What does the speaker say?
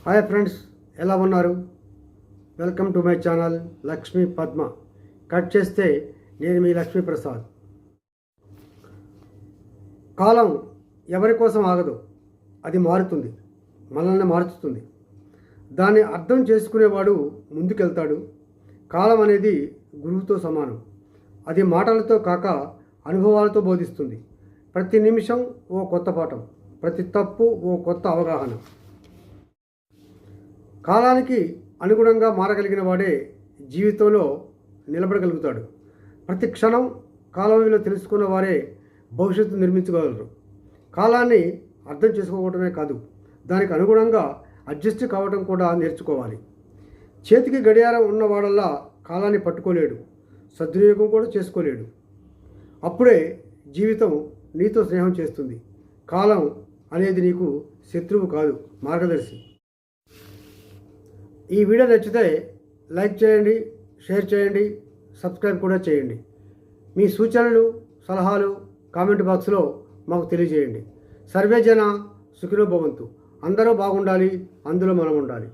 Hi friends, ఎలా ఉన్నారు? Welcome to my channel Lakshmi Padma. Cut చేస్తే నేను మీ లక్ష్మీ ప్రసాద్. కాలం ఎవరి కోసం ఆగదు, అది మారుతుంది, మనల్ని మార్చుతుంది. దాన్ని అర్థం చేసుకునేవాడు ముందుకెళ్తాడు. కాలం అనేది గురువుతో సమానం. అది మాటలతో కాక అనుభవాలతో బోధిస్తుంది. ప్రతి నిమిషం ఓ కొత్త పాఠం, ప్రతి తప్పు ఓ కొత్త అవగాహన. కాలానికి అనుగుణంగా మారగలిగిన వాడే జీవితంలో నిలబడగలుగుతాడు. ప్రతి క్షణం కాలం విలువ తెలుసుకున్న వారే భవిష్యత్తు నిర్మించగలరు. కాలాన్ని అర్థం చేసుకోవటమే కాదు, దానికి అనుగుణంగా అడ్జస్ట్ కావటం కూడా నేర్చుకోవాలి. చేతికి గడియారం ఉన్నవాడల్లా కాలాన్ని పట్టుకోలేడు, సద్వినియోగం కూడా చేసుకోలేడు. అప్పుడే జీవితం నీతో స్నేహం చేస్తుంది. కాలం అనేది నీకు శత్రువు కాదు, మార్గదర్శి. ఈ వీడియో నచ్చితే లైక్ చేయండి, షేర్ చేయండి, సబ్స్క్రైబ్ కూడా చేయండి. మీ సూచనలు, సలహాలు కామెంట్ బాక్స్లో మాకు తెలియజేయండి. సర్వే జన సుఖినో భవంతు. అందరూ బాగుండాలి, అందులో మనం ఉండాలి.